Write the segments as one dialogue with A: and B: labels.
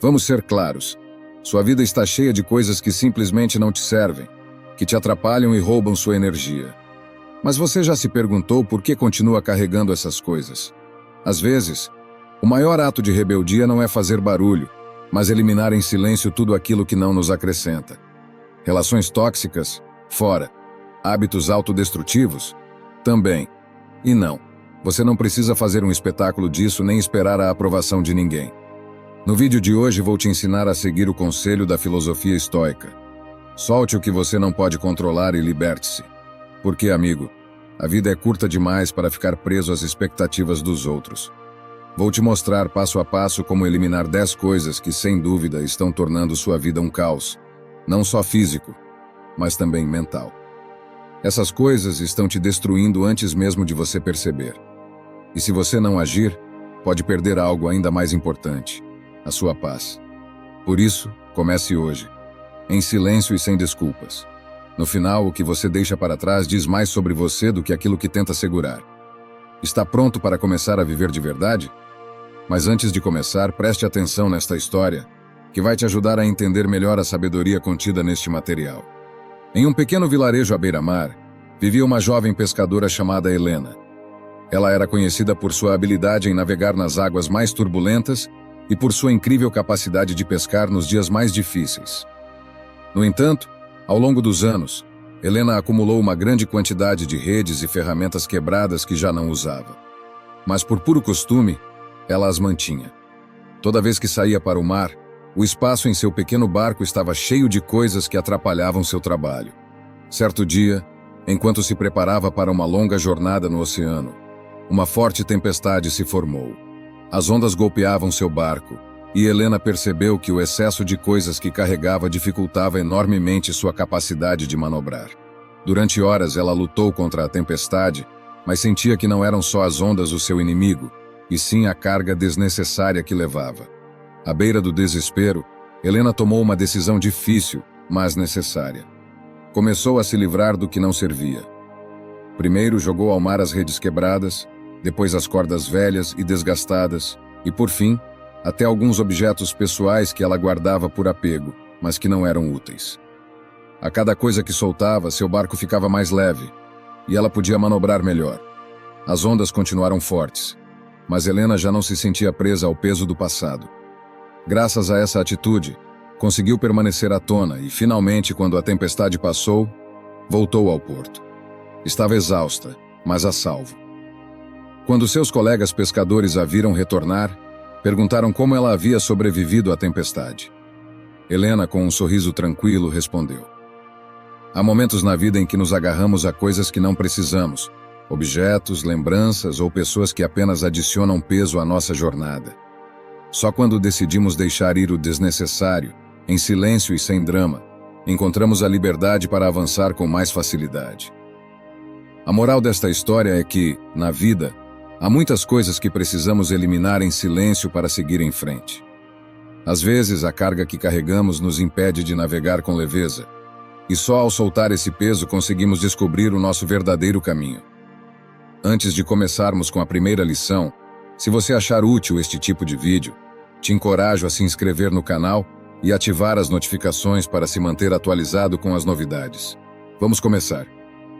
A: Vamos ser claros. Sua vida está cheia de coisas que simplesmente não te servem, que te atrapalham e roubam sua energia. Mas você já se perguntou por que continua carregando essas coisas? Às vezes, o maior ato de rebeldia não é fazer barulho, mas eliminar em silêncio tudo aquilo que não nos acrescenta. Relações tóxicas? Fora. Hábitos autodestrutivos? Também. E não, você não precisa fazer um espetáculo disso nem esperar a aprovação de ninguém. No vídeo de hoje vou te ensinar a seguir o conselho da filosofia estoica. Solte o que você não pode controlar e liberte-se. Porque, amigo, a vida é curta demais para ficar preso às expectativas dos outros. Vou te mostrar passo a passo como eliminar 10 coisas que, sem dúvida, estão tornando sua vida um caos. Não só físico, mas também mental. Essas coisas estão te destruindo antes mesmo de você perceber. E se você não agir, pode perder algo ainda mais importante: a sua paz. Por isso, comece hoje, em silêncio e sem desculpas. No final, o que você deixa para trás diz mais sobre você do que aquilo que tenta segurar. Está pronto para começar a viver de verdade? Mas antes de começar, preste atenção nesta história, que vai te ajudar a entender melhor a sabedoria contida neste material. Em um pequeno vilarejo à beira-mar, vivia uma jovem pescadora chamada Helena. Ela era conhecida por sua habilidade em navegar nas águas mais turbulentas e por sua incrível capacidade de pescar nos dias mais difíceis. No entanto, ao longo dos anos, Helena acumulou uma grande quantidade de redes e ferramentas quebradas que já não usava. Mas por puro costume, ela as mantinha. Toda vez que saía para o mar, o espaço em seu pequeno barco estava cheio de coisas que atrapalhavam seu trabalho. Certo dia, enquanto se preparava para uma longa jornada no oceano, uma forte tempestade se formou. As ondas golpeavam seu barco, e Helena percebeu que o excesso de coisas que carregava dificultava enormemente sua capacidade de manobrar. Durante horas ela lutou contra a tempestade, mas sentia que não eram só as ondas o seu inimigo, e sim a carga desnecessária que levava. À beira do desespero, Helena tomou uma decisão difícil, mas necessária. Começou a se livrar do que não servia. Primeiro jogou ao mar as redes quebradas, depois as cordas velhas e desgastadas, e por fim, até alguns objetos pessoais que ela guardava por apego, mas que não eram úteis. A cada coisa que soltava, seu barco ficava mais leve, e ela podia manobrar melhor. As ondas continuaram fortes, mas Helena já não se sentia presa ao peso do passado. Graças a essa atitude, conseguiu permanecer à tona e, finalmente, quando a tempestade passou, voltou ao porto. Estava exausta, mas a salvo. Quando seus colegas pescadores a viram retornar, perguntaram como ela havia sobrevivido à tempestade. Helena, com um sorriso tranquilo, respondeu: há momentos na vida em que nos agarramos a coisas que não precisamos, objetos, lembranças ou pessoas que apenas adicionam peso à nossa jornada. Só quando decidimos deixar ir o desnecessário, em silêncio e sem drama, encontramos a liberdade para avançar com mais facilidade. A moral desta história é que, na vida, há muitas coisas que precisamos eliminar em silêncio para seguir em frente. Às vezes, a carga que carregamos nos impede de navegar com leveza, e só ao soltar esse peso conseguimos descobrir o nosso verdadeiro caminho. Antes de começarmos com a primeira lição, se você achar útil este tipo de vídeo, te encorajo a se inscrever no canal e ativar as notificações para se manter atualizado com as novidades. Vamos começar.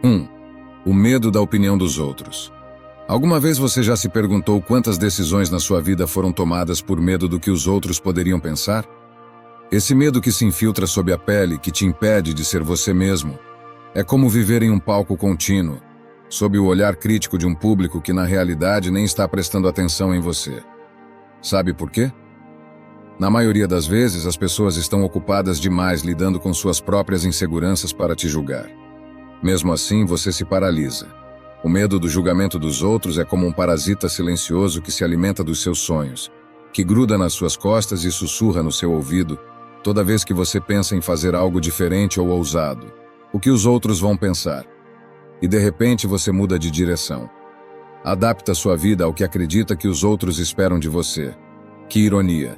A: 1. O medo da opinião dos outros. Alguma vez você já se perguntou quantas decisões na sua vida foram tomadas por medo do que os outros poderiam pensar? Esse medo que se infiltra sob a pele, que te impede de ser você mesmo, é como viver em um palco contínuo, sob o olhar crítico de um público que na realidade nem está prestando atenção em você. Sabe por quê? Na maioria das vezes, as pessoas estão ocupadas demais lidando com suas próprias inseguranças para te julgar. Mesmo assim, você se paralisa. O medo do julgamento dos outros é como um parasita silencioso que se alimenta dos seus sonhos, que gruda nas suas costas e sussurra no seu ouvido toda vez que você pensa em fazer algo diferente ou ousado. O que os outros vão pensar? E de repente você muda de direção. Adapta sua vida ao que acredita que os outros esperam de você. Que ironia!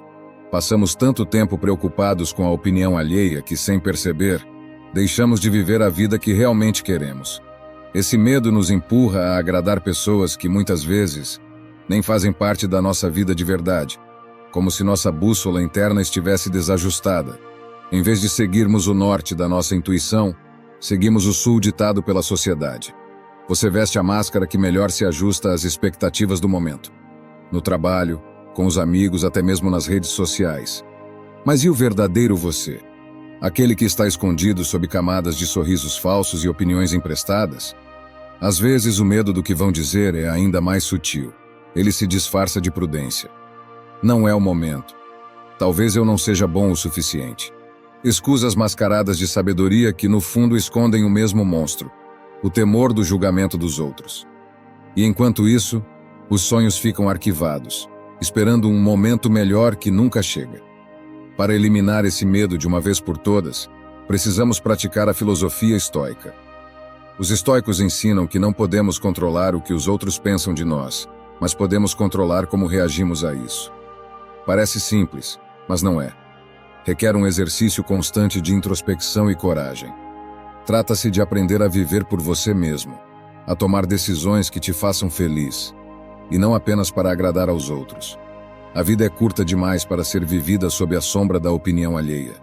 A: Passamos tanto tempo preocupados com a opinião alheia que, sem perceber, deixamos de viver a vida que realmente queremos. Esse medo nos empurra a agradar pessoas que, muitas vezes, nem fazem parte da nossa vida de verdade. como se nossa bússola interna estivesse desajustada. Em vez de seguirmos o norte da nossa intuição, seguimos o sul ditado pela sociedade. Você veste a máscara que melhor se ajusta às expectativas do momento. No trabalho, com os amigos, até mesmo nas redes sociais. Mas e o verdadeiro você? Aquele que está escondido sob camadas de sorrisos falsos e opiniões emprestadas? Às vezes o medo do que vão dizer é ainda mais sutil. Ele se disfarça de prudência. Não é o momento. Talvez eu não seja bom o suficiente. Escusas mascaradas de sabedoria que no fundo escondem o mesmo monstro, o temor do julgamento dos outros. E enquanto isso, os sonhos ficam arquivados, esperando um momento melhor que nunca chega. Para eliminar esse medo de uma vez por todas, precisamos praticar a filosofia estoica. Os estoicos ensinam que não podemos controlar o que os outros pensam de nós, mas podemos controlar como reagimos a isso. Parece simples, mas não é. Requer um exercício constante de introspecção e coragem. Trata-se de aprender a viver por você mesmo, a tomar decisões que te façam feliz, e não apenas para agradar aos outros. A vida é curta demais para ser vivida sob a sombra da opinião alheia.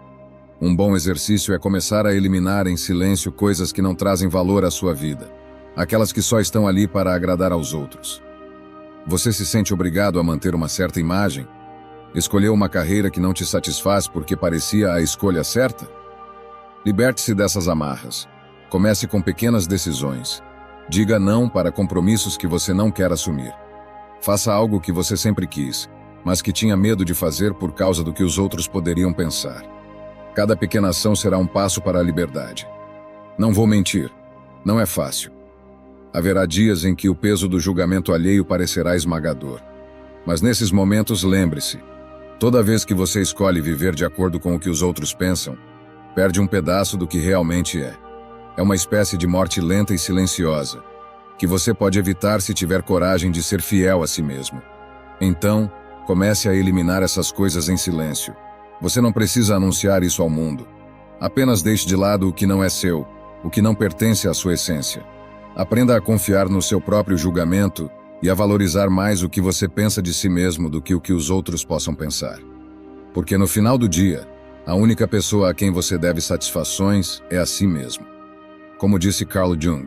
A: Um bom exercício é começar a eliminar em silêncio coisas que não trazem valor à sua vida, aquelas que só estão ali para agradar aos outros. Você se sente obrigado a manter uma certa imagem? Escolheu uma carreira que não te satisfaz porque parecia a escolha certa? Liberte-se dessas amarras. Comece com pequenas decisões. Diga não para compromissos que você não quer assumir. Faça algo que você sempre quis, mas que tinha medo de fazer por causa do que os outros poderiam pensar. Cada pequena ação será um passo para a liberdade. Não vou mentir, não é fácil. Haverá dias em que o peso do julgamento alheio parecerá esmagador. Mas nesses momentos, lembre-se, toda vez que você escolhe viver de acordo com o que os outros pensam, perde um pedaço do que realmente é. É uma espécie de morte lenta e silenciosa, que você pode evitar se tiver coragem de ser fiel a si mesmo. Então, comece a eliminar essas coisas em silêncio. Você não precisa anunciar isso ao mundo. Apenas deixe de lado o que não é seu, o que não pertence à sua essência. Aprenda a confiar no seu próprio julgamento e a valorizar mais o que você pensa de si mesmo do que o que os outros possam pensar. Porque no final do dia, a única pessoa a quem você deve satisfações é a si mesmo. Como disse Carl Jung,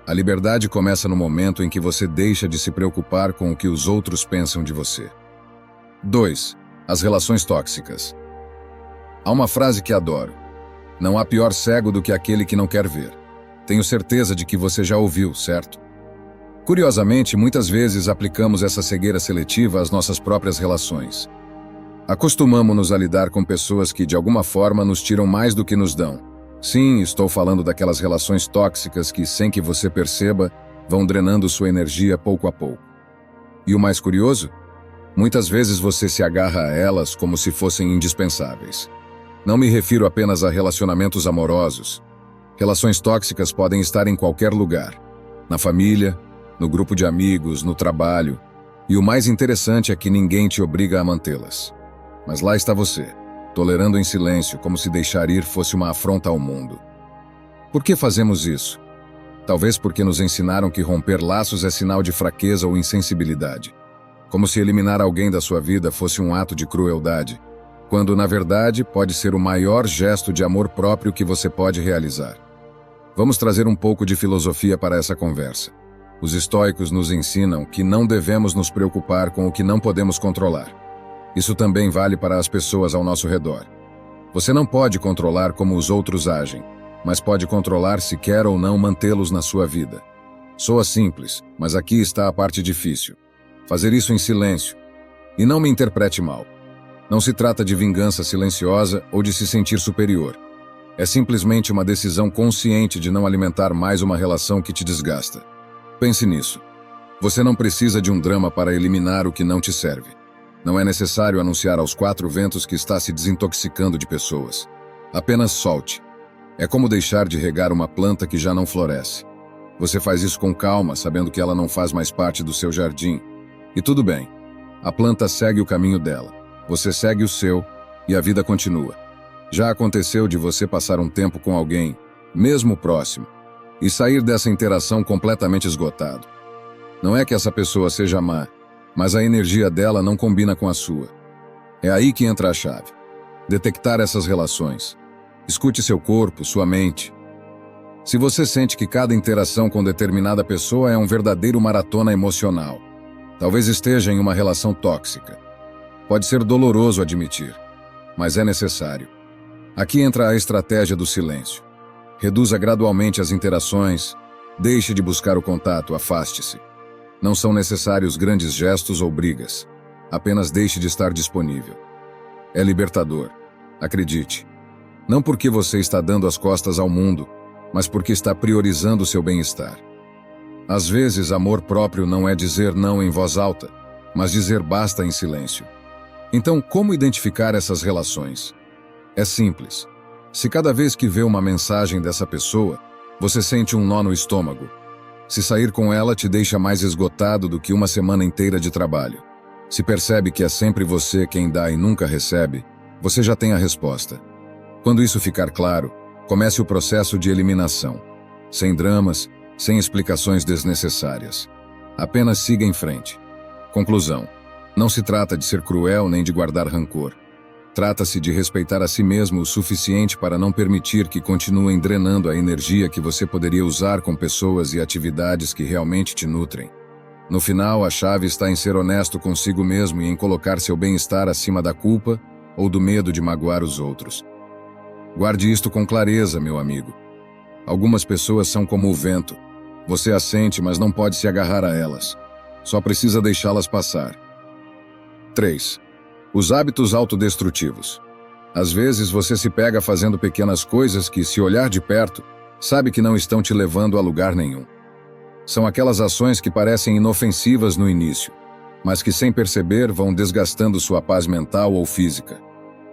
A: a liberdade começa no momento em que você deixa de se preocupar com o que os outros pensam de você. 2. As relações tóxicas. Há uma frase que adoro. Não há pior cego do que aquele que não quer ver. Tenho certeza de que você já ouviu, certo? Curiosamente, muitas vezes aplicamos essa cegueira seletiva às nossas próprias relações. Acostumamo-nos a lidar com pessoas que, de alguma forma, nos tiram mais do que nos dão. Sim, estou falando daquelas relações tóxicas que, sem que você perceba, vão drenando sua energia pouco a pouco. E o mais curioso? Muitas vezes você se agarra a elas como se fossem indispensáveis. Não me refiro apenas a relacionamentos amorosos. Relações tóxicas podem estar em qualquer lugar. Na família, no grupo de amigos, no trabalho. E o mais interessante é que ninguém te obriga a mantê-las. Mas lá está você, tolerando em silêncio, como se deixar ir fosse uma afronta ao mundo. Por que fazemos isso? Talvez porque nos ensinaram que romper laços é sinal de fraqueza ou insensibilidade. Como se eliminar alguém da sua vida fosse um ato de crueldade, quando, na verdade, pode ser o maior gesto de amor próprio que você pode realizar. Vamos trazer um pouco de filosofia para essa conversa. Os estoicos nos ensinam que não devemos nos preocupar com o que não podemos controlar. Isso também vale para as pessoas ao nosso redor. Você não pode controlar como os outros agem, mas pode controlar se quer ou não mantê-los na sua vida. Soa simples, mas aqui está a parte difícil. Fazer isso em silêncio. E não me interprete mal. Não se trata de vingança silenciosa ou de se sentir superior. É simplesmente uma decisão consciente de não alimentar mais uma relação que te desgasta. Pense nisso. Você não precisa de um drama para eliminar o que não te serve. Não é necessário anunciar aos quatro ventos que está se desintoxicando de pessoas. Apenas solte. É como deixar de regar uma planta que já não floresce. Você faz isso com calma, sabendo que ela não faz mais parte do seu jardim. E tudo bem. A planta segue o caminho dela. Você segue o seu, e a vida continua. Já aconteceu de você passar um tempo com alguém, mesmo próximo, e sair dessa interação completamente esgotado. Não é que essa pessoa seja má, mas a energia dela não combina com a sua. É aí que entra a chave. Detectar essas relações. Escute seu corpo, sua mente. Se você sente que cada interação com determinada pessoa é um verdadeiro maratona emocional, talvez esteja em uma relação tóxica. Pode ser doloroso admitir, mas é necessário. Aqui entra a estratégia do silêncio. Reduza gradualmente as interações, deixe de buscar o contato, afaste-se. Não são necessários grandes gestos ou brigas. Apenas deixe de estar disponível. É libertador. Acredite. Não porque você está dando as costas ao mundo, mas porque está priorizando o seu bem-estar. Às vezes, amor próprio não é dizer não em voz alta, mas dizer basta em silêncio. Então, como identificar essas relações? É simples. Se cada vez que vê uma mensagem dessa pessoa, você sente um nó no estômago. Se sair com ela te deixa mais esgotado do que uma semana inteira de trabalho. Se percebe que é sempre você quem dá e nunca recebe, você já tem a resposta. Quando isso ficar claro, comece o processo de eliminação. Sem dramas, sem explicações desnecessárias. Apenas siga em frente. Conclusão. Não se trata de ser cruel nem de guardar rancor. Trata-se de respeitar a si mesmo o suficiente para não permitir que continuem drenando a energia que você poderia usar com pessoas e atividades que realmente te nutrem. No final, a chave está em ser honesto consigo mesmo e em colocar seu bem-estar acima da culpa ou do medo de magoar os outros. Guarde isto com clareza, meu amigo. Algumas pessoas são como o vento. Você as sente, mas não pode se agarrar a elas. Só precisa deixá-las passar. 3. Os hábitos autodestrutivos. Às vezes você se pega fazendo pequenas coisas que, se olhar de perto, sabe que não estão te levando a lugar nenhum. São aquelas ações que parecem inofensivas no início, mas que sem perceber vão desgastando sua paz mental ou física.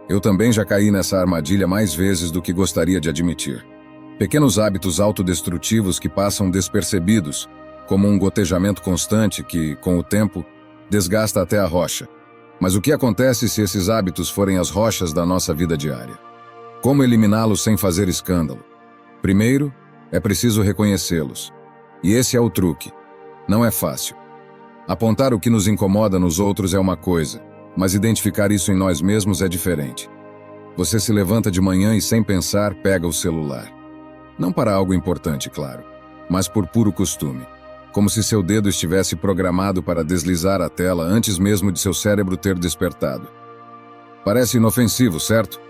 A: Eu também já caí nessa armadilha mais vezes do que gostaria de admitir. Pequenos hábitos autodestrutivos que passam despercebidos, como um gotejamento constante que, com o tempo, desgasta até a rocha. Mas o que acontece se esses hábitos forem as rochas da nossa vida diária? Como eliminá-los sem fazer escândalo? Primeiro, é preciso reconhecê-los. E esse é o truque. Não é fácil. Apontar o que nos incomoda nos outros é uma coisa, mas identificar isso em nós mesmos é diferente. Você se levanta de manhã e, sem pensar, pega o celular. Não para algo importante, claro, mas por puro costume. Como se seu dedo estivesse programado para deslizar a tela antes mesmo de seu cérebro ter despertado. Parece inofensivo, certo?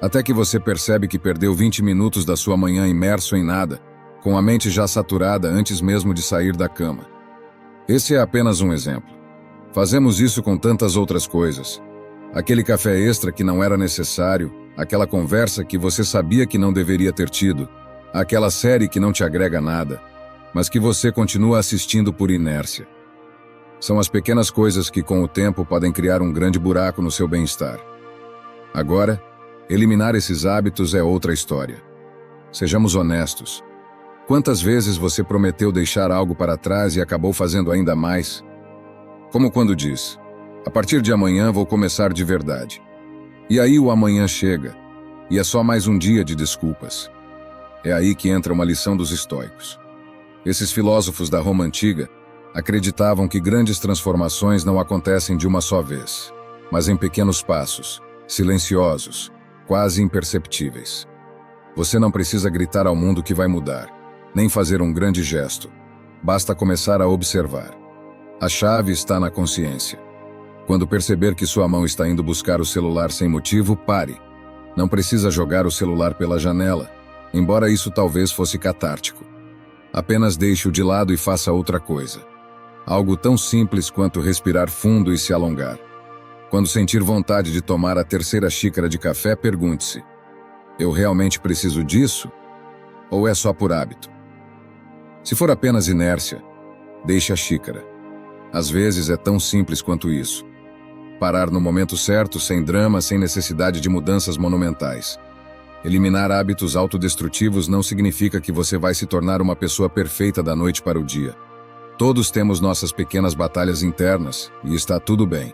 A: Até que você percebe que perdeu 20 minutos da sua manhã imerso em nada, com a mente já saturada antes mesmo de sair da cama. Esse é apenas um exemplo. Fazemos isso com tantas outras coisas. Aquele café extra que não era necessário, aquela conversa que você sabia que não deveria ter tido, aquela série que não te agrega nada, mas que você continua assistindo por inércia. São as pequenas coisas que, com o tempo, podem criar um grande buraco no seu bem-estar. Agora, eliminar esses hábitos é outra história. Sejamos honestos. Quantas vezes você prometeu deixar algo para trás e acabou fazendo ainda mais? Como quando diz, a partir de amanhã vou começar de verdade. E aí o amanhã chega, e é só mais um dia de desculpas. É aí que entra uma lição dos estoicos. Esses filósofos da Roma antiga acreditavam que grandes transformações não acontecem de uma só vez, mas em pequenos passos, silenciosos, quase imperceptíveis. Você não precisa gritar ao mundo que vai mudar, nem fazer um grande gesto. Basta começar a observar. A chave está na consciência. Quando perceber que sua mão está indo buscar o celular sem motivo, pare. Não precisa jogar o celular pela janela, embora isso talvez fosse catártico. Apenas deixe-o de lado e faça outra coisa. Algo tão simples quanto respirar fundo e se alongar. Quando sentir vontade de tomar a terceira xícara de café, pergunte-se: eu realmente preciso disso? Ou é só por hábito? Se for apenas inércia, deixe a xícara. Às vezes é tão simples quanto isso. Parar no momento certo, sem drama, sem necessidade de mudanças monumentais. Eliminar hábitos autodestrutivos não significa que você vai se tornar uma pessoa perfeita da noite para o dia. Todos temos nossas pequenas batalhas internas, e está tudo bem.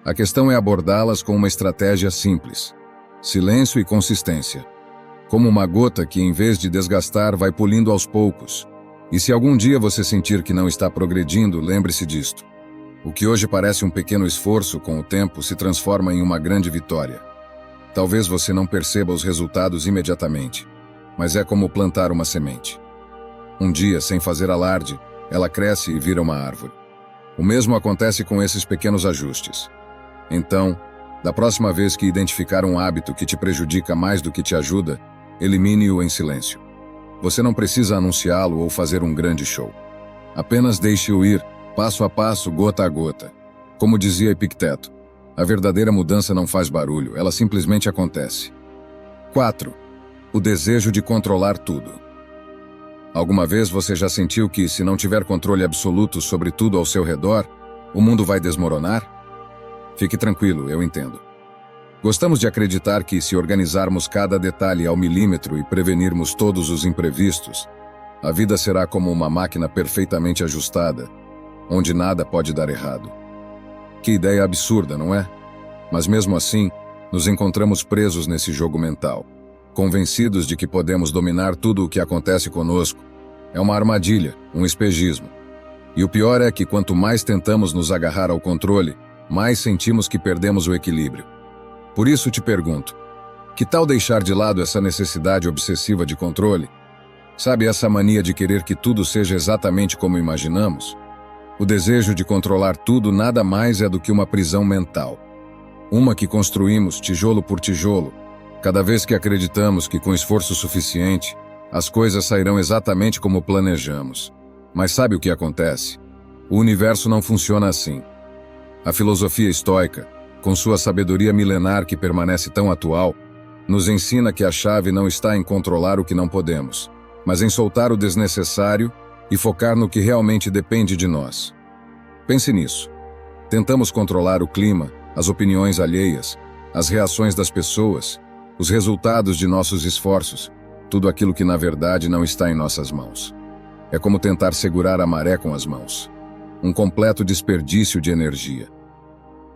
A: A questão é abordá-las com uma estratégia simples: silêncio e consistência. Como uma gota que, em vez de desgastar, vai polindo aos poucos. E se algum dia você sentir que não está progredindo, lembre-se disto. O que hoje parece um pequeno esforço, com o tempo, se transforma em uma grande vitória. Talvez você não perceba os resultados imediatamente, mas é como plantar uma semente. Um dia, sem fazer alarde, ela cresce e vira uma árvore. O mesmo acontece com esses pequenos ajustes. Então, da próxima vez que identificar um hábito que te prejudica mais do que te ajuda, elimine-o em silêncio. Você não precisa anunciá-lo ou fazer um grande show. Apenas deixe-o ir, passo a passo, gota a gota. Como dizia Epicteto, a verdadeira mudança não faz barulho, ela simplesmente acontece. 4. O desejo de controlar tudo. Alguma vez você já sentiu que, se não tiver controle absoluto sobre tudo ao seu redor, o mundo vai desmoronar? Fique tranquilo, eu entendo. Gostamos de acreditar que, se organizarmos cada detalhe ao milímetro e prevenirmos todos os imprevistos, a vida será como uma máquina perfeitamente ajustada, onde nada pode dar errado. Que ideia absurda, não é? Mas mesmo assim, nos encontramos presos nesse jogo mental, convencidos de que podemos dominar tudo o que acontece conosco. É uma armadilha, um espejismo. E o pior é que quanto mais tentamos nos agarrar ao controle, mais sentimos que perdemos o equilíbrio. Por isso te pergunto, que tal deixar de lado essa necessidade obsessiva de controle? Sabe essa mania de querer que tudo seja exatamente como imaginamos? O desejo de controlar tudo nada mais é do que uma prisão mental. Uma que construímos tijolo por tijolo, cada vez que acreditamos que com esforço suficiente, as coisas sairão exatamente como planejamos. Mas sabe o que acontece? O universo não funciona assim. A filosofia estoica, com sua sabedoria milenar que permanece tão atual, nos ensina que a chave não está em controlar o que não podemos, mas em soltar o desnecessário e focar no que realmente depende de nós. Pense nisso. Tentamos controlar o clima, as opiniões alheias, as reações das pessoas, os resultados de nossos esforços, tudo aquilo que na verdade não está em nossas mãos. É como tentar segurar a maré com as mãos. Um completo desperdício de energia.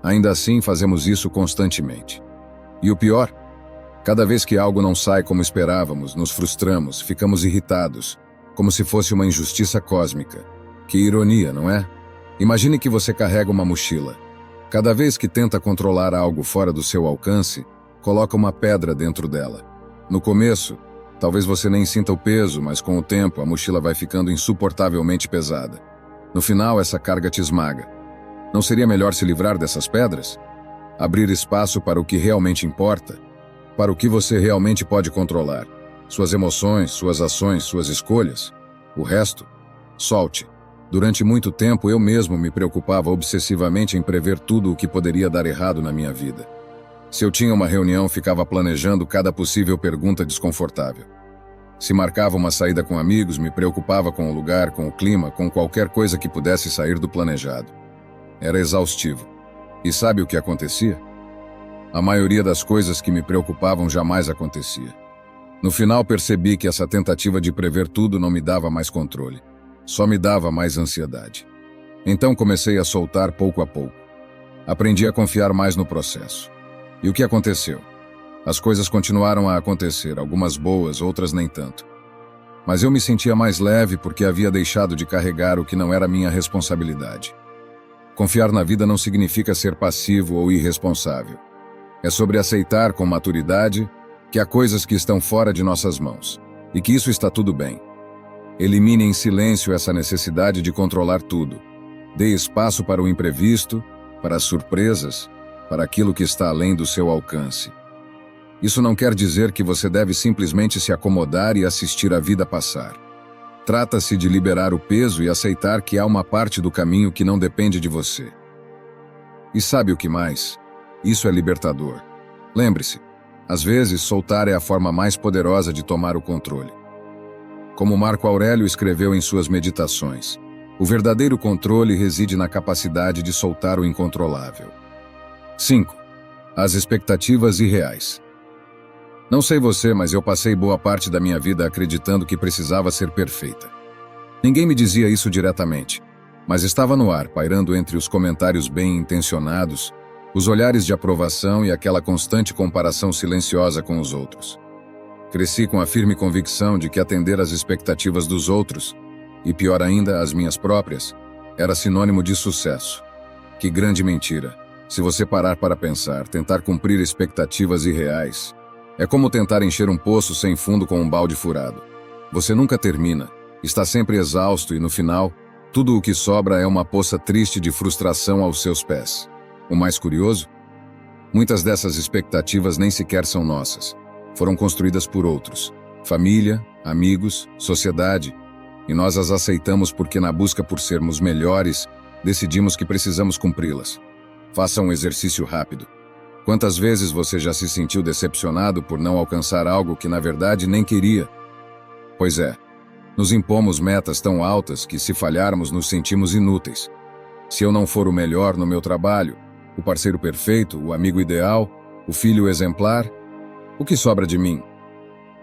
A: Ainda assim, fazemos isso constantemente. E o pior? Cada vez que algo não sai como esperávamos, nos frustramos, ficamos irritados, como se fosse uma injustiça cósmica. Que ironia, não é? Imagine que você carrega uma mochila. Cada vez que tenta controlar algo fora do seu alcance, coloca uma pedra dentro dela. No começo, talvez você nem sinta o peso, mas com o tempo a mochila vai ficando insuportavelmente pesada. No final, essa carga te esmaga. Não seria melhor se livrar dessas pedras? Abrir espaço para o que realmente importa? Para o que você realmente pode controlar? Suas emoções, suas ações, suas escolhas? O resto? Solte. Durante muito tempo eu mesmo me preocupava obsessivamente em prever tudo o que poderia dar errado na minha vida. Se eu tinha uma reunião, ficava planejando cada possível pergunta desconfortável. Se marcava uma saída com amigos, me preocupava com o lugar, com o clima, com qualquer coisa que pudesse sair do planejado. Era exaustivo. E sabe o que acontecia? A maioria das coisas que me preocupavam jamais acontecia. No final percebi que essa tentativa de prever tudo não me dava mais controle. Só me dava mais ansiedade. Então comecei a soltar pouco a pouco. Aprendi a confiar mais no processo. E o que aconteceu? As coisas continuaram a acontecer, algumas boas, outras nem tanto. Mas eu me sentia mais leve porque havia deixado de carregar o que não era minha responsabilidade. Confiar na vida não significa ser passivo ou irresponsável. É sobre aceitar com maturidade que há coisas que estão fora de nossas mãos, e que isso está tudo bem. Elimine em silêncio essa necessidade de controlar tudo. Dê espaço para o imprevisto, para as surpresas, para aquilo que está além do seu alcance. Isso não quer dizer que você deve simplesmente se acomodar e assistir a vida passar. Trata-se de liberar o peso e aceitar que há uma parte do caminho que não depende de você. E sabe o que mais? Isso é libertador. Lembre-se, às vezes soltar é a forma mais poderosa de tomar o controle. Como Marco Aurélio escreveu em suas meditações, o verdadeiro controle reside na capacidade de soltar o incontrolável. 5. As expectativas irreais. Não sei você, mas eu passei boa parte da minha vida acreditando que precisava ser perfeita. Ninguém me dizia isso diretamente, mas estava no ar, pairando entre os comentários bem-intencionados, os olhares de aprovação e aquela constante comparação silenciosa com os outros. Cresci com a firme convicção de que atender às expectativas dos outros, e pior ainda, às minhas próprias, era sinônimo de sucesso. Que grande mentira! Se você parar para pensar, tentar cumprir expectativas irreais é como tentar encher um poço sem fundo com um balde furado. Você nunca termina, está sempre exausto e, no final, tudo o que sobra é uma poça triste de frustração aos seus pés. O mais curioso? Muitas dessas expectativas nem sequer são nossas. Foram construídas por outros. Família, amigos, sociedade. E nós as aceitamos porque, na busca por sermos melhores, decidimos que precisamos cumpri-las. Faça um exercício rápido. Quantas vezes você já se sentiu decepcionado por não alcançar algo que, na verdade, nem queria? Pois é, nos impomos metas tão altas que, se falharmos, nos sentimos inúteis. Se eu não for o melhor no meu trabalho, o parceiro perfeito, o amigo ideal, o filho exemplar, o que sobra de mim?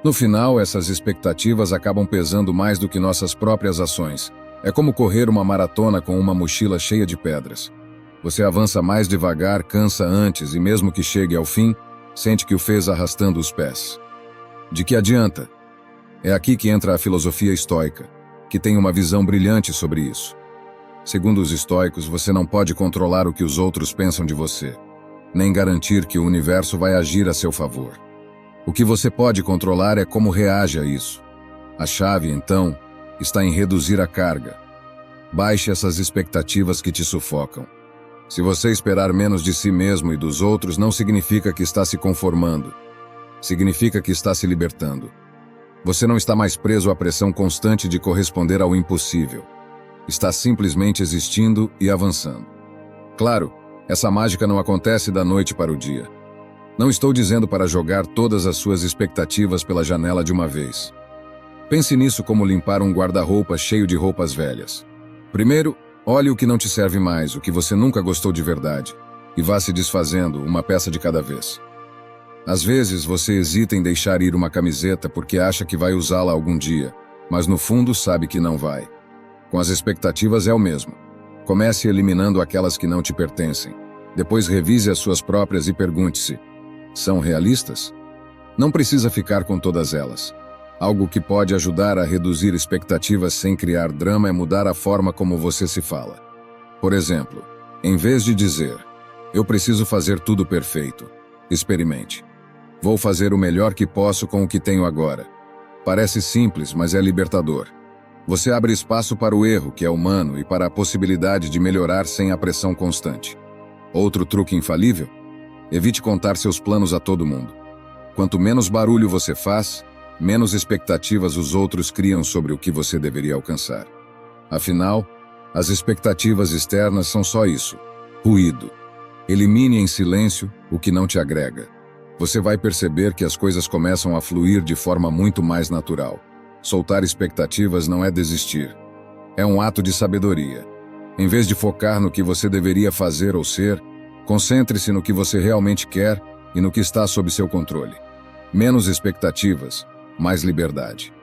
A: No final, essas expectativas acabam pesando mais do que nossas próprias ações. É como correr uma maratona com uma mochila cheia de pedras. Você avança mais devagar, cansa antes e, mesmo que chegue ao fim, sente que o fez arrastando os pés. De que adianta? É aqui que entra a filosofia estoica, que tem uma visão brilhante sobre isso. Segundo os estoicos, você não pode controlar o que os outros pensam de você, nem garantir que o universo vai agir a seu favor. O que você pode controlar é como reage a isso. A chave, então, está em reduzir a carga. Baixe essas expectativas que te sufocam. Se você esperar menos de si mesmo e dos outros, não significa que está se conformando. Significa que está se libertando. Você não está mais preso à pressão constante de corresponder ao impossível. Está simplesmente existindo e avançando. Claro, essa mágica não acontece da noite para o dia. Não estou dizendo para jogar todas as suas expectativas pela janela de uma vez. Pense nisso como limpar um guarda-roupa cheio de roupas velhas. Primeiro, olhe o que não te serve mais, o que você nunca gostou de verdade, e vá se desfazendo, uma peça de cada vez. Às vezes, você hesita em deixar ir uma camiseta porque acha que vai usá-la algum dia, mas no fundo sabe que não vai. Com as expectativas é o mesmo. Comece eliminando aquelas que não te pertencem. Depois revise as suas próprias e pergunte-se: são realistas? Não precisa ficar com todas elas. Algo que pode ajudar a reduzir expectativas sem criar drama é mudar a forma como você se fala. Por exemplo, em vez de dizer, eu preciso fazer tudo perfeito, experimente. Vou fazer o melhor que posso com o que tenho agora. Parece simples, mas é libertador. Você abre espaço para o erro, que é humano, e para a possibilidade de melhorar sem a pressão constante. Outro truque infalível? Evite contar seus planos a todo mundo. Quanto menos barulho você faz, menos expectativas os outros criam sobre o que você deveria alcançar. Afinal, as expectativas externas são só isso: ruído. Elimine em silêncio o que não te agrega. Você vai perceber que as coisas começam a fluir de forma muito mais natural. Soltar expectativas não é desistir. É um ato de sabedoria. Em vez de focar no que você deveria fazer ou ser, concentre-se no que você realmente quer e no que está sob seu controle. Menos expectativas, mais liberdade.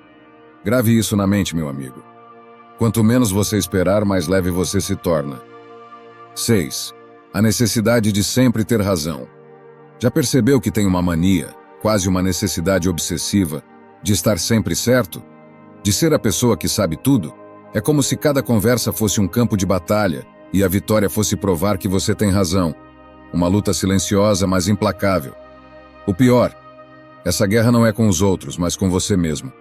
A: Grave isso na mente, meu amigo. Quanto menos você esperar, mais leve você se torna. 6. A necessidade de sempre ter razão. Já percebeu que tem uma mania, quase uma necessidade obsessiva, de estar sempre certo? De ser a pessoa que sabe tudo? É como se cada conversa fosse um campo de batalha e a vitória fosse provar que você tem razão. Uma luta silenciosa, mas implacável. O pior, essa guerra não é com os outros, mas com você mesmo.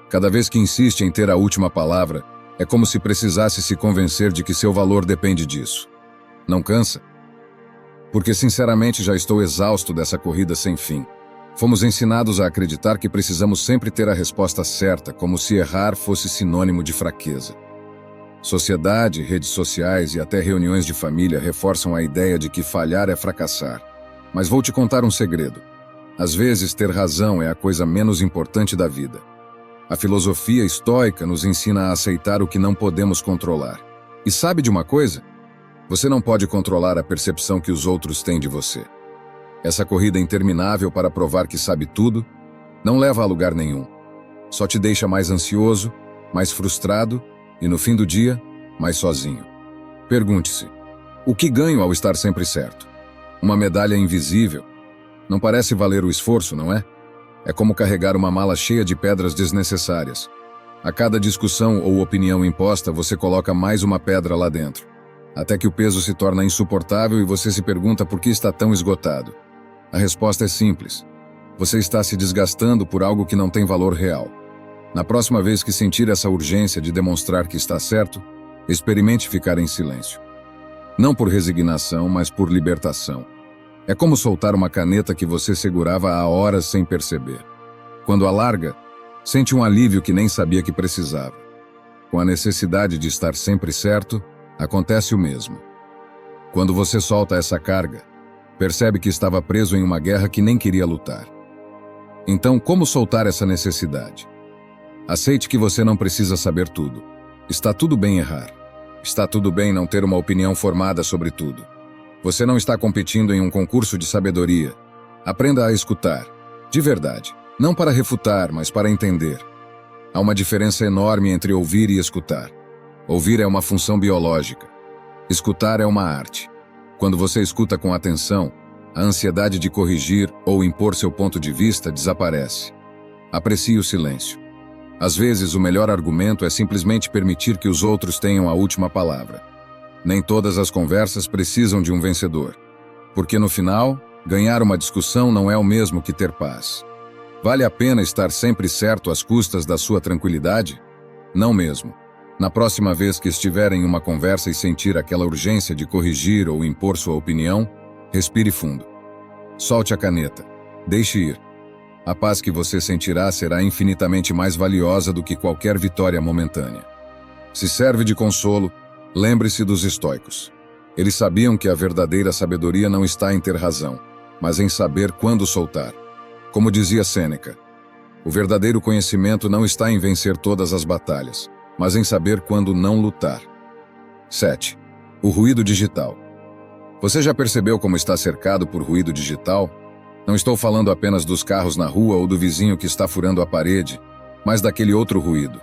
A: Cada vez que insiste em ter a última palavra, é como se precisasse se convencer de que seu valor depende disso. Não cansa? Porque sinceramente já estou exausto dessa corrida sem fim. Fomos ensinados a acreditar que precisamos sempre ter a resposta certa, como se errar fosse sinônimo de fraqueza. Sociedade, redes sociais e até reuniões de família reforçam a ideia de que falhar é fracassar. Mas vou te contar um segredo. Às vezes, ter razão é a coisa menos importante da vida. A filosofia estoica nos ensina a aceitar o que não podemos controlar. E sabe de uma coisa? Você não pode controlar a percepção que os outros têm de você. Essa corrida interminável para provar que sabe tudo não leva a lugar nenhum. Só te deixa mais ansioso, mais frustrado e, no fim do dia, mais sozinho. Pergunte-se: o que ganho ao estar sempre certo? Uma medalha invisível? Não parece valer o esforço, não é? É como carregar uma mala cheia de pedras desnecessárias. A cada discussão ou opinião imposta, você coloca mais uma pedra lá dentro. até que o peso se torna insuportável e você se pergunta por que está tão esgotado. A resposta é simples. Você está se desgastando por algo que não tem valor real. Na próxima vez que sentir essa urgência de demonstrar que está certo, experimente ficar em silêncio. Não por resignação, mas por libertação. É como soltar uma caneta que você segurava há horas sem perceber. Quando a larga, sente um alívio que nem sabia que precisava. Com a necessidade de estar sempre certo, acontece o mesmo. Quando você solta essa carga, percebe que estava preso em uma guerra que nem queria lutar. Então, como soltar essa necessidade? Aceite que você não precisa saber tudo. Está tudo bem errar. Está tudo bem não ter uma opinião formada sobre tudo. Você não está competindo em um concurso de sabedoria. Aprenda a escutar, de verdade. Não para refutar, mas para entender. Há uma diferença enorme entre ouvir e escutar. Ouvir é uma função biológica. Escutar é uma arte. Quando você escuta com atenção, a ansiedade de corrigir ou impor seu ponto de vista desaparece. Aprecie o silêncio. Às vezes, o melhor argumento é simplesmente permitir que os outros tenham a última palavra. Nem todas as conversas precisam de um vencedor. Porque no final, ganhar uma discussão não é o mesmo que ter paz. Vale a pena estar sempre certo às custas da sua tranquilidade? Não mesmo. Na próxima vez que estiver em uma conversa e sentir aquela urgência de corrigir ou impor sua opinião, respire fundo. Solte a caneta. Deixe ir. A paz que você sentirá será infinitamente mais valiosa do que qualquer vitória momentânea. Se serve de consolo, lembre-se dos estoicos. Eles sabiam que a verdadeira sabedoria não está em ter razão, mas em saber quando soltar. Como dizia Sêneca, o verdadeiro conhecimento não está em vencer todas as batalhas, mas em saber quando não lutar. 7. O ruído digital. Você já percebeu como está cercado por ruído digital? Não estou falando apenas dos carros na rua ou do vizinho que está furando a parede, mas daquele outro ruído.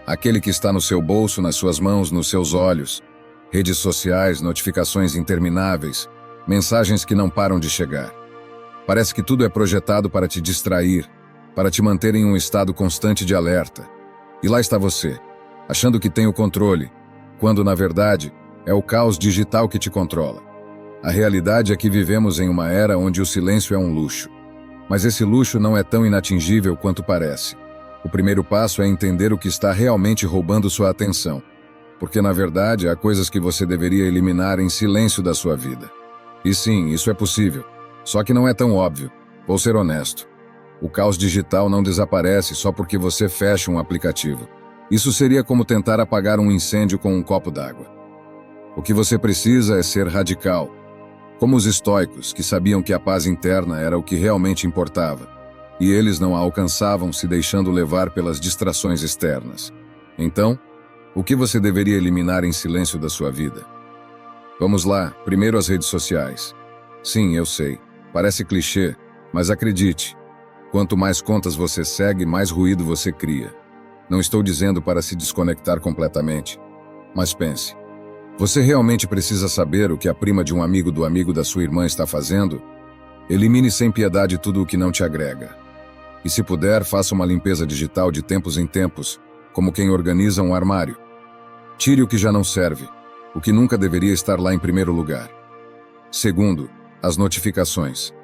A: Aquele que está no seu bolso, nas suas mãos, nos seus olhos. Redes sociais, notificações intermináveis, mensagens que não param de chegar. Parece que tudo é projetado para te distrair, para te manter em um estado constante de alerta. E lá está você, achando que tem o controle, quando, na verdade, é o caos digital que te controla. A realidade é que vivemos em uma era onde o silêncio é um luxo. Mas esse luxo não é tão inatingível quanto parece. O primeiro passo é entender o que está realmente roubando sua atenção. Porque, na verdade, há coisas que você deveria eliminar em silêncio da sua vida. E sim, isso é possível. Só que não é tão óbvio. Vou ser honesto. O caos digital não desaparece só porque você fecha um aplicativo. Isso seria como tentar apagar um incêndio com um copo d'água. O que você precisa é ser radical. Como os estoicos, que sabiam que a paz interna era o que realmente importava. E eles não a alcançavam se deixando levar pelas distrações externas. Então, o que você deveria eliminar em silêncio da sua vida? Vamos lá, primeiro as redes sociais. Sim, eu sei, parece clichê, mas acredite, quanto mais contas você segue, mais ruído você cria. Não estou dizendo para se desconectar completamente, mas pense. Você realmente precisa saber o que a prima de um amigo do amigo da sua irmã está fazendo? Elimine sem piedade tudo o que não te agrega. E se puder, faça uma limpeza digital de tempos em tempos, como quem organiza um armário. Tire o que já não serve, o que nunca deveria estar lá em primeiro lugar. Segundo, as notificações.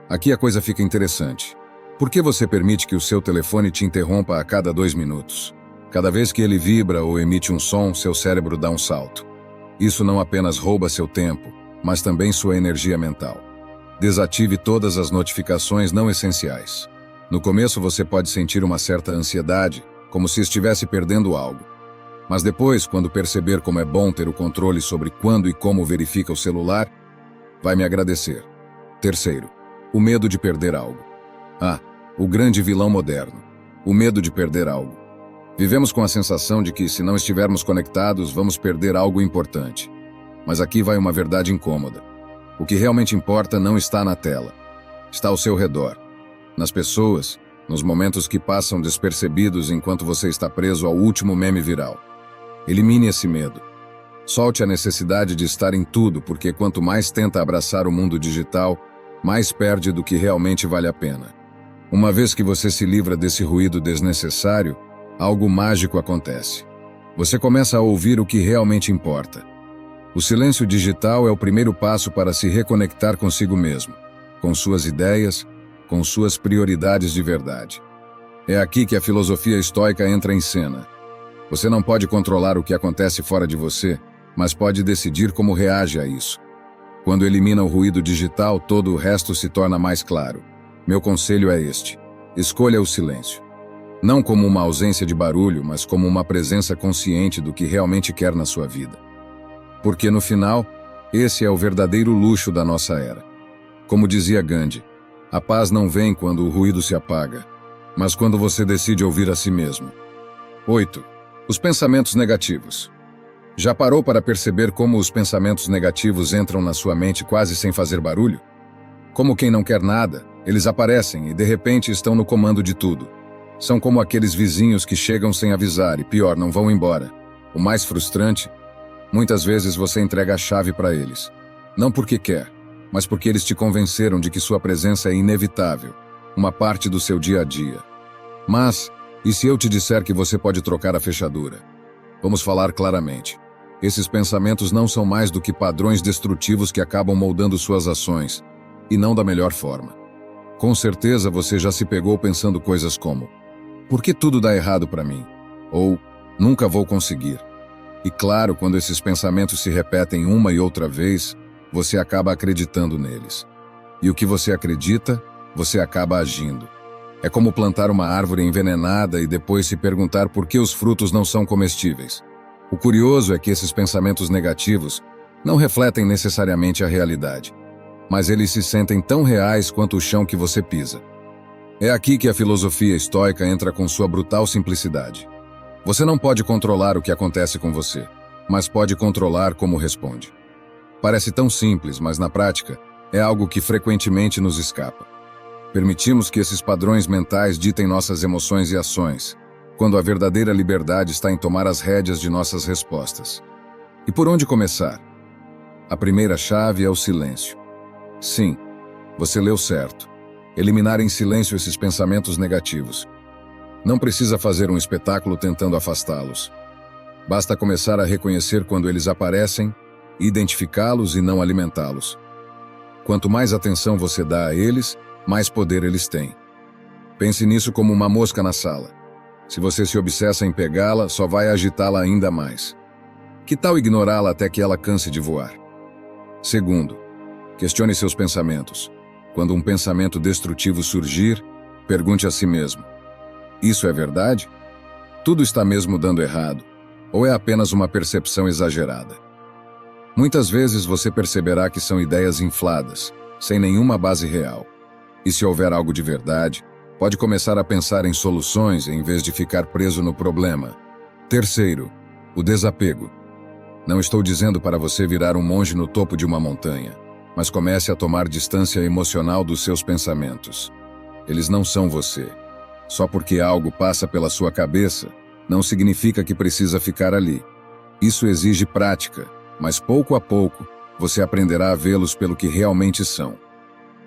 A: Aqui a coisa fica interessante. Por que você permite que o seu telefone te interrompa a cada 2 minutos? Cada vez que ele vibra ou emite um som, seu cérebro dá um salto. Isso não apenas rouba seu tempo, mas também sua energia mental. Desative todas as notificações não essenciais. No começo você pode sentir uma certa ansiedade, como se estivesse perdendo algo. Mas depois, quando perceber como é bom ter o controle sobre quando e como verifica o celular, vai me agradecer. Terceiro, o medo de perder algo. O grande vilão moderno. O medo de perder algo. Vivemos com a sensação de que, se não estivermos conectados, vamos perder algo importante. Mas aqui vai uma verdade incômoda. O que realmente importa não está na tela. Está ao seu redor. Nas pessoas, nos momentos que passam despercebidos enquanto você está preso ao último meme viral. Elimine esse medo. Solte a necessidade de estar em tudo, porque quanto mais tenta abraçar o mundo digital, mais perde do que realmente vale a pena. Uma vez que você se livra desse ruído desnecessário, algo mágico acontece. Você começa a ouvir o que realmente importa. O silêncio digital é o primeiro passo para se reconectar consigo mesmo, com suas ideias, com suas prioridades de verdade. É aqui que a filosofia estoica entra em cena. Você não pode controlar o que acontece fora de você, mas pode decidir como reage a isso. Quando elimina o ruído digital, todo o resto se torna mais claro. Meu conselho é este: escolha o silêncio. Não como uma ausência de barulho, mas como uma presença consciente do que realmente quer na sua vida. Porque no final, esse é o verdadeiro luxo da nossa era. Como dizia Gandhi, a paz não vem quando o ruído se apaga, mas quando você decide ouvir a si mesmo. 8. Os pensamentos negativos. Já parou para perceber como os pensamentos negativos entram na sua mente quase sem fazer barulho? Como quem não quer nada, eles aparecem e de repente estão no comando de tudo. São como aqueles vizinhos que chegam sem avisar e, pior, não vão embora. O mais frustrante, muitas vezes você entrega a chave para eles. Não porque quer, mas porque eles te convenceram de que sua presença é inevitável, uma parte do seu dia a dia. Mas, e se eu te disser que você pode trocar a fechadura? Vamos falar claramente. Esses pensamentos não são mais do que padrões destrutivos que acabam moldando suas ações, e não da melhor forma. Com certeza você já se pegou pensando coisas como: por que tudo dá errado para mim? Ou, nunca vou conseguir. E claro, quando esses pensamentos se repetem uma e outra vez, você acaba acreditando neles. E o que você acredita, você acaba agindo. É como plantar uma árvore envenenada e depois se perguntar por que os frutos não são comestíveis. O curioso é que esses pensamentos negativos não refletem necessariamente a realidade, mas eles se sentem tão reais quanto o chão que você pisa. É aqui que a filosofia estoica entra com sua brutal simplicidade. Você não pode controlar o que acontece com você, mas pode controlar como responde. Parece tão simples, mas na prática, é algo que frequentemente nos escapa. Permitimos que esses padrões mentais ditem nossas emoções e ações, quando a verdadeira liberdade está em tomar as rédeas de nossas respostas. E por onde começar? A primeira chave é o silêncio. Sim, você leu certo. Eliminar em silêncio esses pensamentos negativos. Não precisa fazer um espetáculo tentando afastá-los. Basta começar a reconhecer quando eles aparecem, identificá-los e não alimentá-los. Quanto mais atenção você dá a eles, mais poder eles têm. Pense nisso como uma mosca na sala. Se você se obsessa em pegá-la, só vai agitá-la ainda mais. Que tal ignorá-la até que ela canse de voar? Segundo, questione seus pensamentos. Quando um pensamento destrutivo surgir, pergunte a si mesmo: isso é verdade? Tudo está mesmo dando errado? Ou é apenas uma percepção exagerada? Muitas vezes você perceberá que são ideias infladas, sem nenhuma base real. E se houver algo de verdade, pode começar a pensar em soluções em vez de ficar preso no problema. Terceiro, o desapego. Não estou dizendo para você virar um monge no topo de uma montanha, mas comece a tomar distância emocional dos seus pensamentos. Eles não são você. Só porque algo passa pela sua cabeça, não significa que precisa ficar ali. Isso exige prática, mas pouco a pouco, você aprenderá a vê-los pelo que realmente são.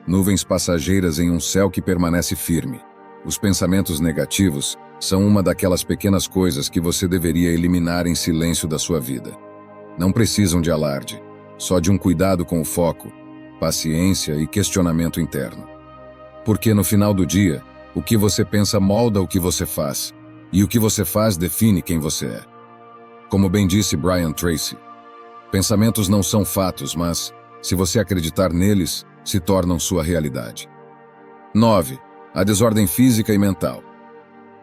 A: Nuvens passageiras em um céu que permanece firme. Os pensamentos negativos são uma daquelas pequenas coisas que você deveria eliminar em silêncio da sua vida. Não precisam de alarde, só de um cuidado com o foco, paciência e questionamento interno. Porque no final do dia, o que você pensa molda o que você faz, e o que você faz define quem você é. Como bem disse Brian Tracy, pensamentos não são fatos, mas, se você acreditar neles, se tornam sua realidade. 9. A desordem física e mental.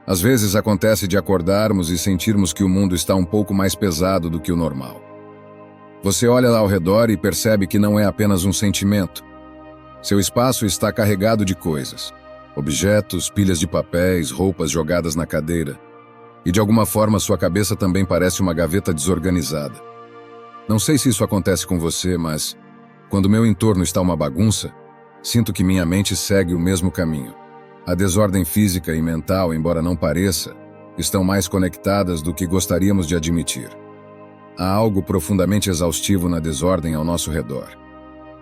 A: Às vezes acontece de acordarmos e sentirmos que o mundo está um pouco mais pesado do que o normal. Você olha ao redor e percebe que não é apenas um sentimento. Seu espaço está carregado de coisas. Objetos, pilhas de papéis, roupas jogadas na cadeira. E de alguma forma sua cabeça também parece uma gaveta desorganizada. Não sei se isso acontece com você, mas quando meu entorno está uma bagunça, sinto que minha mente segue o mesmo caminho. A desordem física e mental, embora não pareça, estão mais conectadas do que gostaríamos de admitir. Há algo profundamente exaustivo na desordem ao nosso redor.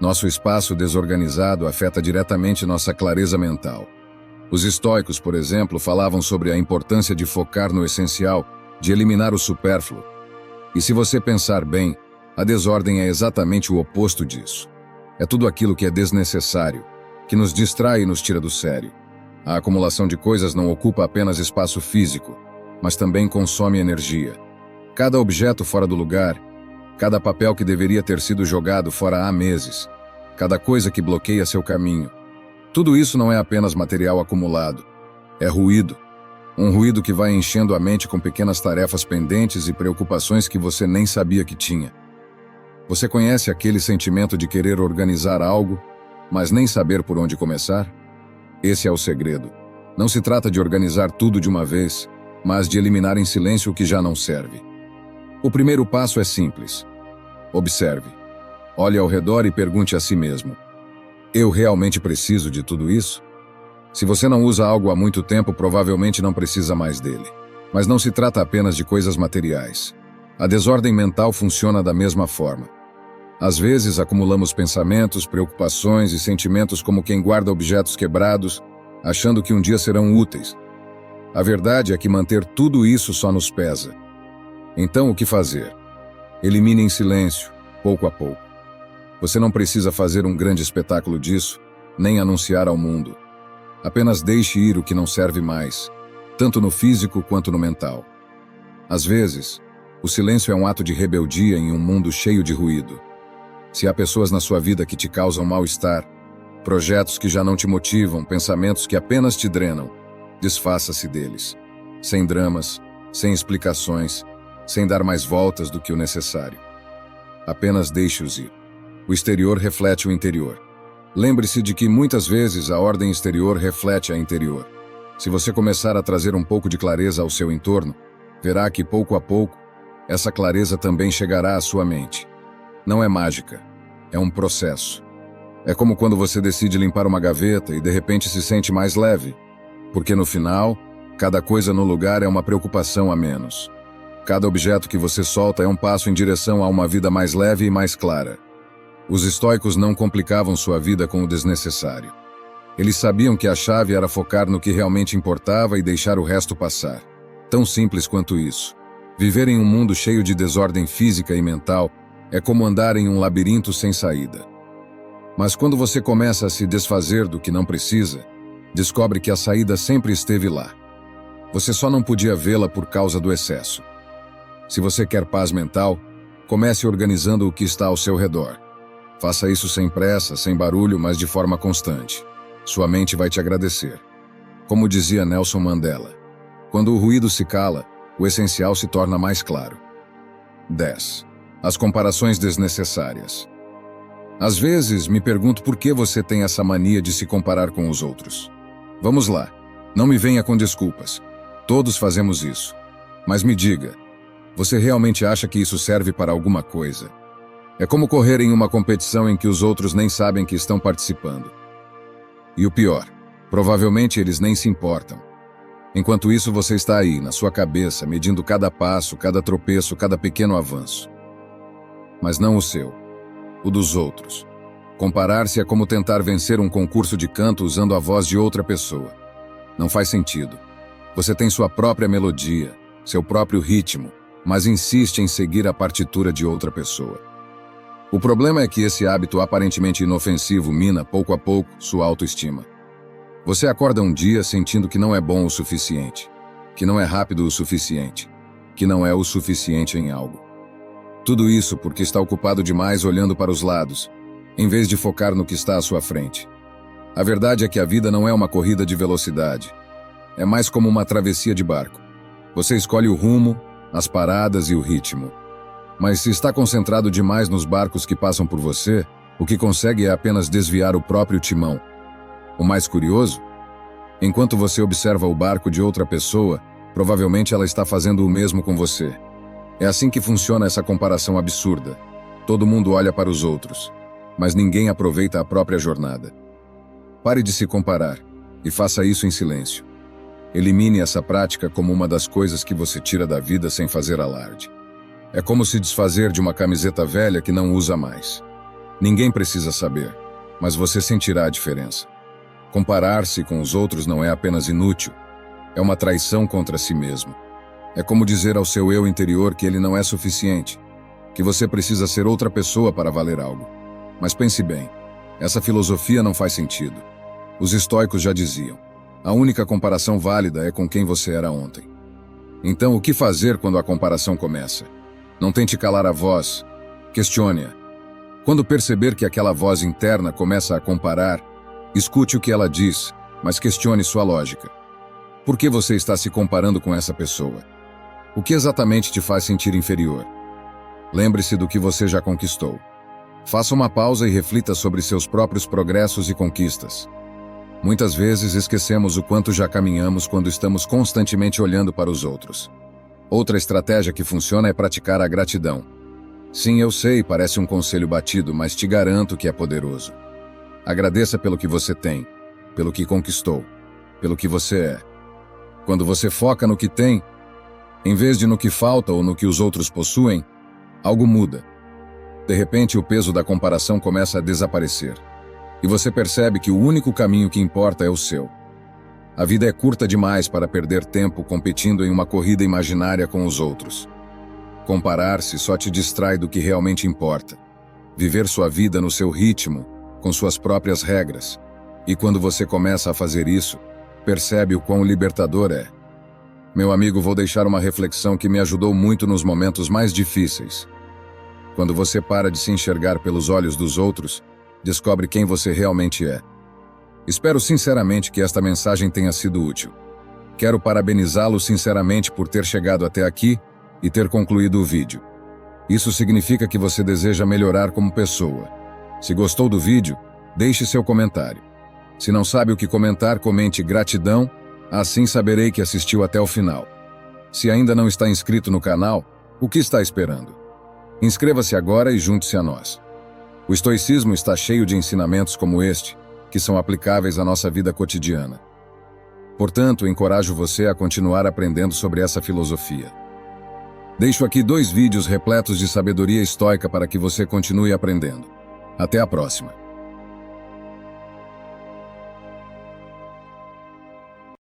A: Nosso espaço desorganizado afeta diretamente nossa clareza mental. Os estoicos, por exemplo, falavam sobre a importância de focar no essencial, de eliminar o supérfluo. E se você pensar bem, A desordem é exatamente o oposto disso. É tudo aquilo que é desnecessário, que nos distrai e nos tira do sério. A acumulação de coisas não ocupa apenas espaço físico, mas também consome energia. Cada objeto fora do lugar, cada papel que deveria ter sido jogado fora há meses, cada coisa que bloqueia seu caminho. Tudo isso não é apenas material acumulado, é ruído. Um ruído que vai enchendo a mente com pequenas tarefas pendentes e preocupações que você nem sabia que tinha. Você conhece aquele sentimento de querer organizar algo, mas nem saber por onde começar? Esse é o segredo. Não se trata de organizar tudo de uma vez, mas de eliminar em silêncio o que já não serve. O primeiro passo é simples. Observe. Olhe ao redor e pergunte a si mesmo: eu realmente preciso de tudo isso? Se você não usa algo há muito tempo, provavelmente não precisa mais dele. Mas não se trata apenas de coisas materiais. A desordem mental funciona da mesma forma. Às vezes, acumulamos pensamentos, preocupações e sentimentos como quem guarda objetos quebrados, achando que um dia serão úteis. A verdade é que manter tudo isso só nos pesa. Então, o que fazer? Elimine em silêncio, pouco a pouco. Você não precisa fazer um grande espetáculo disso, nem anunciar ao mundo. Apenas deixe ir o que não serve mais, tanto no físico quanto no mental. Às vezes, o silêncio é um ato de rebeldia em um mundo cheio de ruído. Se há pessoas na sua vida que te causam mal-estar, projetos que já não te motivam, pensamentos que apenas te drenam, desfaça-se deles. Sem dramas, sem explicações, sem dar mais voltas do que o necessário. Apenas deixe-os ir. O exterior reflete o interior. Lembre-se de que muitas vezes a ordem exterior reflete a interior. Se você começar a trazer um pouco de clareza ao seu entorno, verá que pouco a pouco, essa clareza também chegará à sua mente. Não é mágica, é um processo. É como quando você decide limpar uma gaveta e de repente se sente mais leve, porque no final, cada coisa no lugar é uma preocupação a menos. Cada objeto que você solta é um passo em direção a uma vida mais leve e mais clara. Os estoicos não complicavam sua vida com o desnecessário. Eles sabiam que a chave era focar no que realmente importava e deixar o resto passar. Tão simples quanto isso. Viver em um mundo cheio de desordem física e mental é como andar em um labirinto sem saída. Mas quando você começa a se desfazer do que não precisa, descobre que a saída sempre esteve lá. Você só não podia vê-la por causa do excesso. Se você quer paz mental, comece organizando o que está ao seu redor. Faça isso sem pressa, sem barulho, mas de forma constante. Sua mente vai te agradecer. Como dizia Nelson Mandela, quando o ruído se cala, o essencial se torna mais claro. 10. As comparações desnecessárias. Às vezes, me pergunto por que você tem essa mania de se comparar com os outros. Vamos lá, não me venha com desculpas. Todos fazemos isso. Mas me diga, você realmente acha que isso serve para alguma coisa? É como correr em uma competição em que os outros nem sabem que estão participando. E o pior, provavelmente eles nem se importam. Enquanto isso, você está aí, na sua cabeça, medindo cada passo, cada tropeço, cada pequeno avanço. Mas não o seu, o dos outros. Comparar-se é como tentar vencer um concurso de canto usando a voz de outra pessoa. Não faz sentido. Você tem sua própria melodia, seu próprio ritmo, mas insiste em seguir a partitura de outra pessoa. O problema é que esse hábito aparentemente inofensivo mina, pouco a pouco, sua autoestima. Você acorda um dia sentindo que não é bom o suficiente, que não é rápido o suficiente, que não é o suficiente em algo. Tudo isso porque está ocupado demais olhando para os lados, em vez de focar no que está à sua frente. A verdade é que a vida não é uma corrida de velocidade. É mais como uma travessia de barco. Você escolhe o rumo, as paradas e o ritmo. Mas se está concentrado demais nos barcos que passam por você, o que consegue é apenas desviar o próprio timão. O mais curioso? Enquanto você observa o barco de outra pessoa, provavelmente ela está fazendo o mesmo com você. É assim que funciona essa comparação absurda. Todo mundo olha para os outros, mas ninguém aproveita a própria jornada. Pare de se comparar e faça isso em silêncio. Elimine essa prática como uma das coisas que você tira da vida sem fazer alarde. É como se desfazer de uma camiseta velha que não usa mais. Ninguém precisa saber, mas você sentirá a diferença. Comparar-se com os outros não é apenas inútil, é uma traição contra si mesmo. É como dizer ao seu eu interior que ele não é suficiente. que você precisa ser outra pessoa para valer algo. Mas pense bem, essa filosofia não faz sentido. Os estoicos já diziam, a única comparação válida é com quem você era ontem. Então, o que fazer quando a comparação começa? Não tente calar a voz, questione-a. Quando perceber que aquela voz interna começa a comparar, escute o que ela diz, mas questione sua lógica. Por que você está se comparando com essa pessoa? O que exatamente te faz sentir inferior? Lembre-se do que você já conquistou. Faça uma pausa e reflita sobre seus próprios progressos e conquistas. Muitas vezes esquecemos o quanto já caminhamos quando estamos constantemente olhando para os outros. Outra estratégia que funciona é praticar a gratidão. Sim, eu sei, parece um conselho batido, mas te garanto que é poderoso. Agradeça pelo que você tem, pelo que conquistou, pelo que você é. Quando você foca no que tem, em vez de no que falta ou no que os outros possuem, algo muda. De repente, o peso da comparação começa a desaparecer. E você percebe que o único caminho que importa é o seu. A vida é curta demais para perder tempo competindo em uma corrida imaginária com os outros. Comparar-se só te distrai do que realmente importa. Viver sua vida no seu ritmo, com suas próprias regras. E quando você começa a fazer isso, percebe o quão libertador é. Meu amigo, vou deixar uma reflexão que me ajudou muito nos momentos mais difíceis. Quando você para de se enxergar pelos olhos dos outros, descobre quem você realmente é. Espero sinceramente que esta mensagem tenha sido útil. Quero parabenizá-lo sinceramente por ter chegado até aqui e ter concluído o vídeo. Isso significa que você deseja melhorar como pessoa. Se gostou do vídeo, deixe seu comentário. Se não sabe o que comentar, comente gratidão, assim saberei que assistiu até o final. Se ainda não está inscrito no canal, o que está esperando? Inscreva-se agora e junte-se a nós. O estoicismo está cheio de ensinamentos como este, que são aplicáveis à nossa vida cotidiana. Portanto, encorajo você a continuar aprendendo sobre essa filosofia. Deixo aqui 2 vídeos repletos de sabedoria estoica para que você continue aprendendo. Até a próxima!